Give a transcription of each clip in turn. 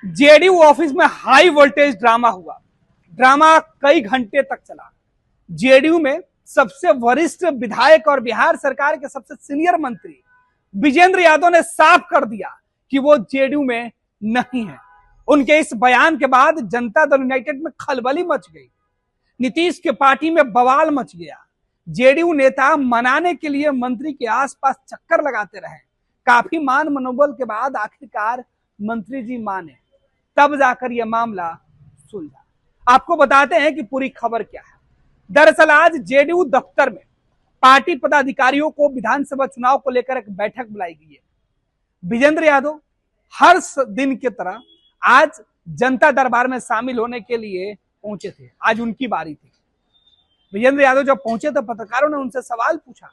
JDU office में high voltage drama हुआ। Drama कई घंटे तक चला। जेडीयू में सबसे वरिष्ठ विधायक और बिहार सरकार के सबसे सीनियर मंत्री विजेंद्र यादव ने साफ कर दिया कि वो जेडीयू में नहीं है। उनके इस बयान के बाद जनता दल यूनाइटेड में खलबली मच गई। नीतीश के पार्टी में बवाल मच गया। जेडीयू नेता मनाने के लिए मंत्री के आसपास चक्कर लगाते रहे। काफी मान मनोबल के बाद आखिरकार मंत्री जी माने, तब जाकर यह मामला सुलझा। आपको बताते हैं कि पूरी खबर क्या है। दरअसल आज जेडीयू दफ्तर में पार्टी पदाधिकारियों को विधानसभा चुनाव को लेकर एक बैठक बुलाई गई है। विजेंद्र यादव हर दिन की तरह आज जनता दरबार में शामिल होने के लिए पहुंचे थे। आज उनकी बारी थी। विजेंद्र यादव जब पहुंचे तो पत्रकारों ने उनसे सवाल पूछा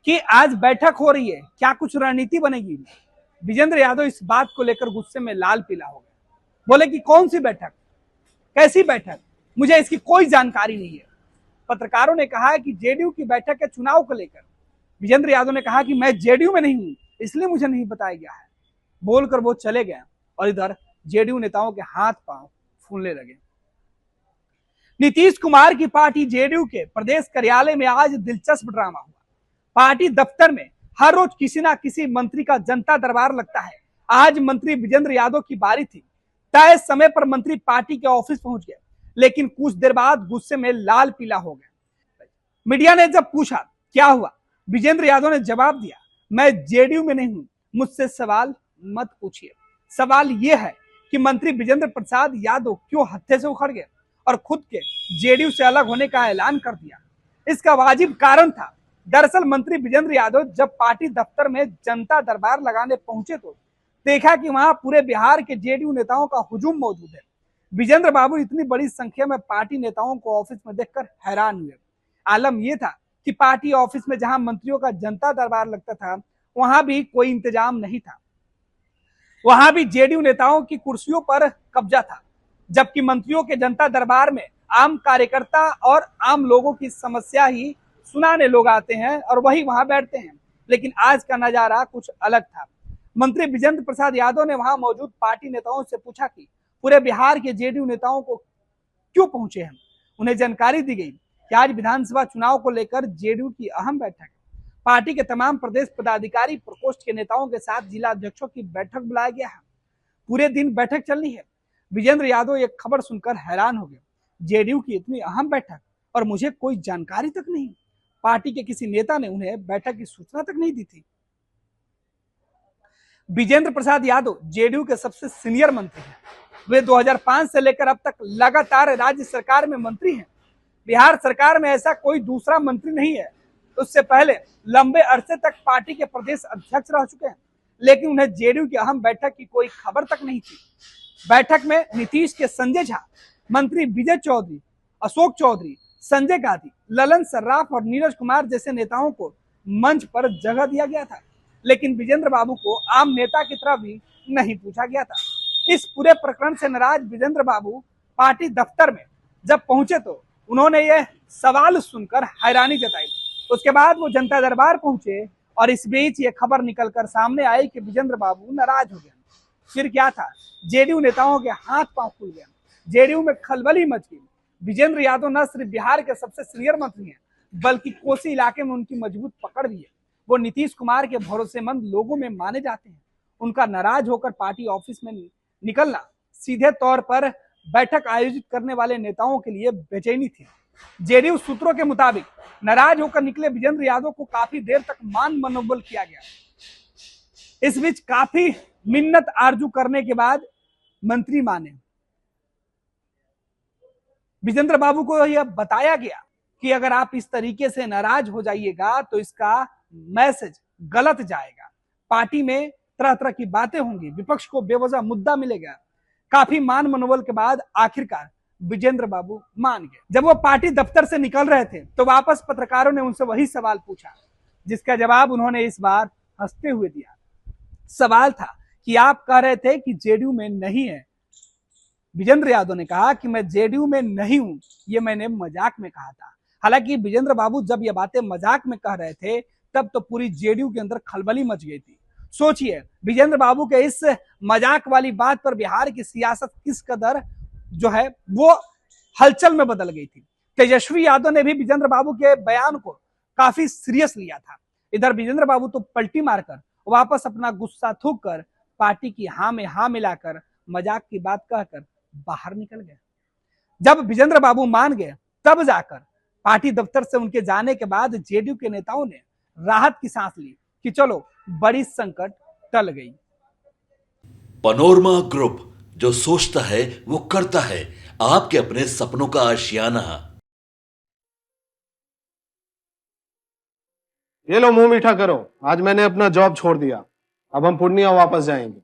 कि आज बैठक हो रही है, क्या कुछ रणनीति बनेगी। विजेंद्र यादव इस बात को लेकर गुस्से में लाल पीला हो गए। बोले कि कौन सी बैठक, कैसी बैठक, मुझे इसकी कोई जानकारी नहीं है। पत्रकारों ने कहा कि जेडीयू की बैठक है चुनाव को लेकर। विजेंद्र यादव ने कहा कि मैं जेडीयू में नहीं हूं, इसलिए मुझे नहीं बताया गया है। बोलकर वो चले गए और इधर जेडीयू नेताओं के हाथ पांव फूलने लगे। नीतीश कुमार की पार्टी जेडीयू के प्रदेश कार्यालय में आज दिलचस्प ड्रामा हुआ। पार्टी दफ्तर में हर रोज किसी ना किसी मंत्री का जनता दरबार लगता है। आज मंत्री विजेंद्र यादव की बारी थी। तय समय पर मंत्री पार्टी के ऑफिस पहुंच गए, लेकिन कुछ देर बाद गुस्से में लाल पीला हो गए। मीडिया ने जब पूछा क्या हुआ, विजेंद्र यादव ने जवाब दिया, मैं जेडीयू में नहीं हूं, मुझसे सवाल मत पूछिए। सवाल यह है कि मंत्री विजेंद्र प्रसाद यादव क्यों हत्थे से उखड़ गए और खुद के जेडीयू से अलग होने का ऐलान कर दिया। इसका वाजिब कारण था। दरअसल मंत्री विजेंद्र यादव जब पार्टी दफ्तर में जनता दरबार लगाने पहुंचे तो देखा कि वहां पूरे बिहार के जेडीयू नेताओं का हुजूम मौजूद है। विजेंद्र बाबू इतनी बड़ी संख्या में पार्टी नेताओं को ऑफिस में देखकर हैरान हुए। आलम यह था कि पार्टी ऑफिस में जहां मंत्रियों का जनता दरबार लगता था, वहां भी कोई इंतजाम नहीं था। वहां भी जेडीयू नेताओं की कुर्सियों पर कब्जा था, जबकि मंत्रियों के जनता दरबार में आम कार्यकर्ता और आम लोगों की समस्या ही सुनाने लोग आते हैं और वही वहां बैठते हैं। लेकिन आज का नजारा कुछ अलग था। मंत्री विजेंद्र प्रसाद यादव ने वहां मौजूद पार्टी नेताओं से पूछा कि पूरे बिहार के जेडीयू नेताओं को क्यों पहुंचे हैं। उन्हें जानकारी दी गई कि आज विधानसभा चुनाव को लेकर जेडीयू की अहम बैठक है। पार्टी के तमाम प्रदेश पदाधिकारी प्रकोष्ठ के नेताओं के साथ जिला अध्यक्षों की बैठक बुलाया गया है। पूरे दिन बैठक चलनी है। विजेंद्र यादव एक खबर सुनकर हैरान हो गए। जेडीयू की इतनी अहम बैठक और मुझे कोई जानकारी तक नहीं। पार्टी के किसी नेता ने उन्हें बैठक की सूचना तक नहीं दी थी। विजेंद्र प्रसाद यादव जेडीयू के सबसे सीनियर मंत्री हैं। वे 2005 से लेकर अब तक लगातार राज्य सरकार में मंत्री हैं। बिहार सरकार में ऐसा कोई दूसरा मंत्री नहीं है। उससे पहले लंबे अरसे तक पार्टी के प्रदेश अध्यक्ष रह चुके हैं, लेकिन उन्हें जेडीयू की अहम बैठक की कोई खबर तक नहीं थी। बैठक में नीतीश के संजय झा, मंत्री विजय चौधरी, अशोक चौधरी, संजय गांधी, ललन सर्राफ और नीरज कुमार जैसे नेताओं को मंच पर जगह दिया गया था, लेकिन विजेंद्र बाबू को आम नेता की तरह भी नहीं पूछा गया था। इस पूरे प्रकरण से नाराज विजेंद्र बाबू पार्टी दफ्तर में जब पहुंचे तो उन्होंने यह सवाल सुनकर हैरानी जताई। उसके बाद वो जनता दरबार पहुंचे और इस बीच ये खबर निकलकर सामने आई कि विजेंद्र बाबू नाराज हो गए। फिर क्या था, जेडीयू नेताओं के हाथ पांव खुल गए। जेडीयू में खलबली मच गई। विजेंद्र यादव न सिर्फ बिहार के सबसे सीनियर मंत्री हैं, बल्कि कोसी इलाके में उनकी मजबूत पकड़ भी है। वो नीतीश कुमार के भरोसेमंद लोगों में माने जाते हैं। उनका नाराज होकर पार्टी ऑफिस में निकलना सीधे तौर पर बैठक आयोजित करने वाले नेताओं के लिए बेचैनी थी। जेडीयू सूत्रों के मुताबिक नाराज होकर निकले विजेंद्र यादव को काफी देर तक मान मनोबल किया गया। इस बीच काफी मिन्नत आरजू करने के बाद मंत्री माने। विजेंद्र बाबू को यह बताया गया कि अगर आप इस तरीके से नाराज हो जाइएगा तो इसका मैसेज गलत जाएगा। पार्टी में तरह तरह की बातें होंगी, विपक्ष को बेवजह मुद्दा मिलेगा। काफी मान मनोबल के बाद आखिरकार विजेंद्र बाबू मान गए। जब वो पार्टी दफ्तर से निकल रहे थे तो वापस पत्रकारों ने उनसे वही सवाल पूछा, जिसका जवाब उन्होंने इस बार हंसते हुए दिया। सवाल था कि आप कह रहे थे कि जेडीयू में नहीं है। विजेंद्र यादव ने कहा कि मैं जेडीयू में नहीं हूं, ये मैंने मजाक में कहा था। हालांकि विजेंद्र बाबू जब ये बातें मजाक में कह रहे थे तब तो पूरी जेडीयू के अंदर खलबली मच गई थी। सोचिए विजेंद्र बाबू के इस मजाक वाली बात पर बिहार की सियासत किस कदर जो है वो हलचल में बदल गई थी। तेजस्वी यादव ने भी विजेंद्र बाबू के बयान को काफी सीरियस लिया था। इधर विजेंद्र बाबू तो पलटी मारकर वापस अपना गुस्सा थूक कर पार्टी की हाँ में हाँ मिलाकर मजाक की बात कहकर बाहर निकल गए। जब विजेंद्र बाबू मान गए तब जाकर पार्टी दफ्तर से उनके जाने के बाद जेडीयू के नेताओं ने राहत की सांस ली कि चलो बड़ी संकट टल गई। पनोरमा ग्रुप, जो सोचता है वो करता है। आपके अपने सपनों का आशियाना। ये लो मुंह मीठा करो, आज मैंने अपना जॉब छोड़ दिया। अब हम पूर्णिया वापस जाएंगे।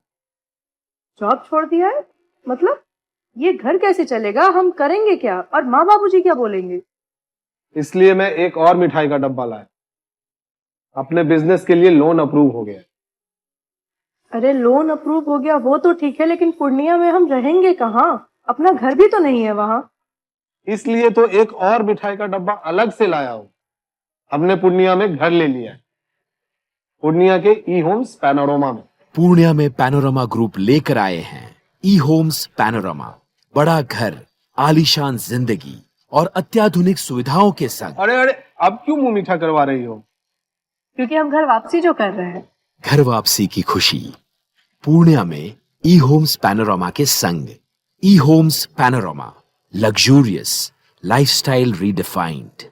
जॉब छोड़ दिया है? मतलब ये घर कैसे चलेगा? हम करेंगे क्या? और माँ बाबूजी क्या बोलेंगे? इसलिए मैं एक और मिठाई का डब्बा लाया। अपने बिजनेस के लिए लोन अप्रूव हो गया। अरे लोन अप्रूव हो गया वो तो ठीक है, लेकिन पूर्णिया में हम रहेंगे कहाँ? अपना घर भी तो नहीं है वहां। इसलिए तो एक और मिठाई का डब्बा अलग से लाया हूं। हमने पूर्णिया में घर ले लिया है, पूर्णिया के ई होम्स पैनोरमा में। पूर्णिया में पैनोरमा ग्रुप लेकर आए हैं ई होम्स पैनोरमा। बड़ा घर, आलीशान जिंदगी और अत्याधुनिक सुविधाओं के संग। अरे अरे, अब क्यों मुंह मीठा करवा रही हो? क्योंकि हम घर वापसी जो कर रहे हैं। घर वापसी की खुशी पूर्णिया में ई होम्स पैनोरमा के संग। E Homes Panorama, luxurious lifestyle redefined.